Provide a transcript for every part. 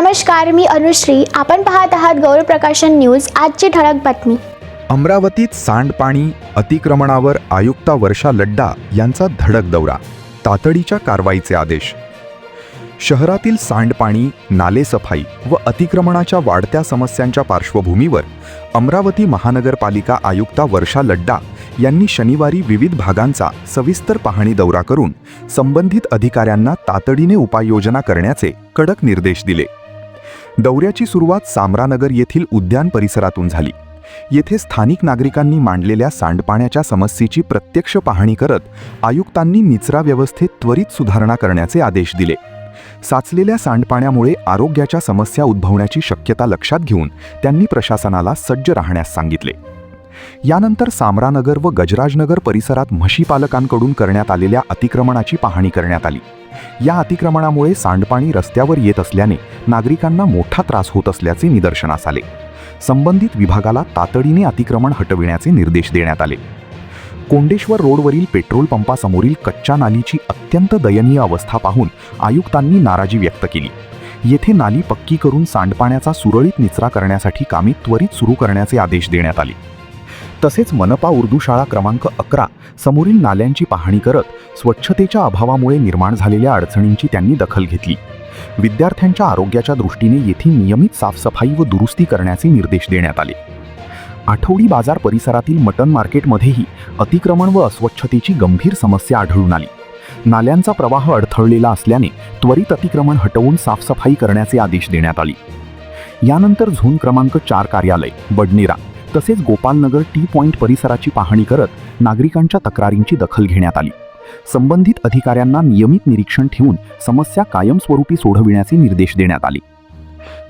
नमस्कार, मी अनुश्री. आपण पाहत आहात गौरव प्रकाशन न्यूज. आजची ठळक बातमी. अमरावतीत सांडपाणी अतिक्रमणावर आयुक्ता वर्षा लड्डा यांचा धडक दौरा. तातडीच्या कारवाईचे आदेश. शहरातील सांडपाणी, नालेसफाई व अतिक्रमणाच्या वाढत्या समस्यांच्या पार्श्वभूमीवर अमरावती महानगरपालिका आयुक्ता वर्षा लड्डा यांनी शनिवारी विविध भागांचा सविस्तर पाहणी दौरा करून संबंधित अधिकाऱ्यांना तातडीने उपाययोजना करण्याचे कडक निर्देश दिले. दौऱ्याची सुरुवात सामरानगर येथील उद्यान परिसरातून झाली. येथे स्थानिक नागरिकांनी मांडलेल्या सांडपाण्याच्या समस्येची प्रत्यक्ष पाहणी करत आयुक्तांनी निचरा व्यवस्थेत त्वरित सुधारणा करण्याचे आदेश दिले. साचलेल्या सांडपाण्यामुळे आरोग्याच्या समस्या उद्भवण्याची शक्यता लक्षात घेऊन त्यांनी प्रशासनाला सज्ज राहण्यास सांगितले. यानंतर सामरानगर व गजराजनगर परिसरात म्हशीपालकांकडून करण्यात आलेल्या अतिक्रमणाची पाहणी करण्यात आली. या अतिक्रमणामुळे सांडपाणी रस्त्यावर येत असल्याने नागरिकांना मोठा त्रास होत असल्याचे निदर्शनास आले. संबंधित विभागाला तातडीने अतिक्रमण हटविण्याचे निर्देश देण्यात आले. कोंडेश्वर रोडवरील पेट्रोल पंपासमोरील कच्च्या नालीची अत्यंत दयनीय अवस्था पाहून आयुक्तांनी नाराजी व्यक्त केली. येथे नाली पक्की करून सांडपाण्याचा सुरळीत निचरा करण्यासाठी कामे त्वरित सुरू करण्याचे आदेश देण्यात आले. तसेच मनपा उर्दू शाळा क्रमांक 11 समोरील नाल्यांची पाहणी करत स्वच्छतेच्या अभावामुळे निर्माण झालेल्या अडचणींची त्यांनी दखल घेतली. विद्यार्थ्यांच्या आरोग्याच्या दृष्टीने येथे नियमित साफसफाई व दुरुस्ती करण्याचे निर्देश देण्यात आले. आठवडी बाजार परिसरातील मटन मार्केटमध्येही अतिक्रमण व अस्वच्छतेची गंभीर समस्या आढळून आली. नाल्यांचा प्रवाह अडथळलेला असल्याने त्वरित अतिक्रमण हटवून साफसफाई करण्याचे आदेश देण्यात आले. यानंतर झोन क्रमांक 4 कार्यालय, बडनेरा तसेच गोपालनगर टी पॉइंट परिसराची पाहणी करत नागरिकांच्या तक्रारींची दखल घेण्यात आली. संबंधित अधिकाऱ्यांना नियमित निरीक्षण ठेवून समस्या कायमस्वरूपी सोडविण्याचे निर्देश देण्यात आले.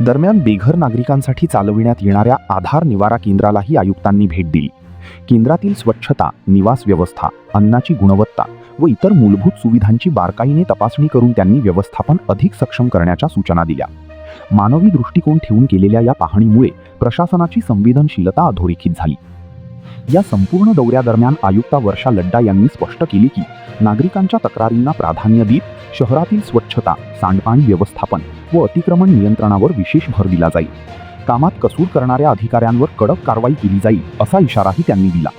दरम्यान बेघर नागरिकांसाठी चालविण्यात येणाऱ्या आधार निवारा केंद्रालाही आयुक्तांनी भेट दिली. केंद्रातील स्वच्छता, निवास व्यवस्था, अन्नाची गुणवत्ता व इतर मूलभूत सुविधांची बारकाईने तपासणी करून त्यांनी व्यवस्थापन अधिक सक्षम करण्याच्या सूचना दिल्या. मानवी दृष्टिकोन ठेवून केलेल्या या पाहणीमुळे प्रशासनाची संवेदनशीलता अधोरेखित झाली. या संपूर्ण दौऱ्यादरम्यान आयुक्ता वर्षा लड्डा यांनी स्पष्ट केले की नागरिकांच्या तक्रारींना प्राधान्य देत शहरातील स्वच्छता, सांडपाणी व्यवस्थापन व अतिक्रमण नियंत्रणावर विशेष भर दिला जाईल. कामात कसूर करणाऱ्या अधिकाऱ्यांवर कडक कारवाई केली जाईल असा इशाराही त्यांनी दिला.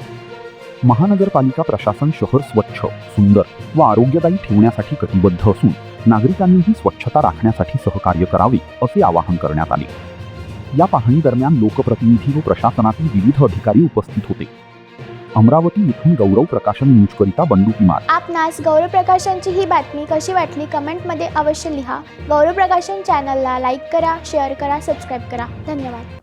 महानगरपालिका प्रशासन शहर स्वच्छ, सुंदर व आरोग्यदायी ठेवण्यासाठी कटिबद्ध असून नागरिकांनीही स्वच्छता राखण्यासाठी सहकार्य करावे असे आवाहन करण्यात आले. या पाहणी दरम्यान लोकप्रतिनिधी व प्रशासनातील विविध अधिकारी उपस्थित होते. अमरावती इथून गौरव प्रकाशन न्यूजकरिता बंडू कुमार. आपणास गौरव प्रकाशनची ही बातमी कशी वाटली कमेंटमध्ये अवश्य लिहा. गौरव प्रकाशन चॅनलला लाईक करा, शेअर करा, सबस्क्राईब करा. धन्यवाद.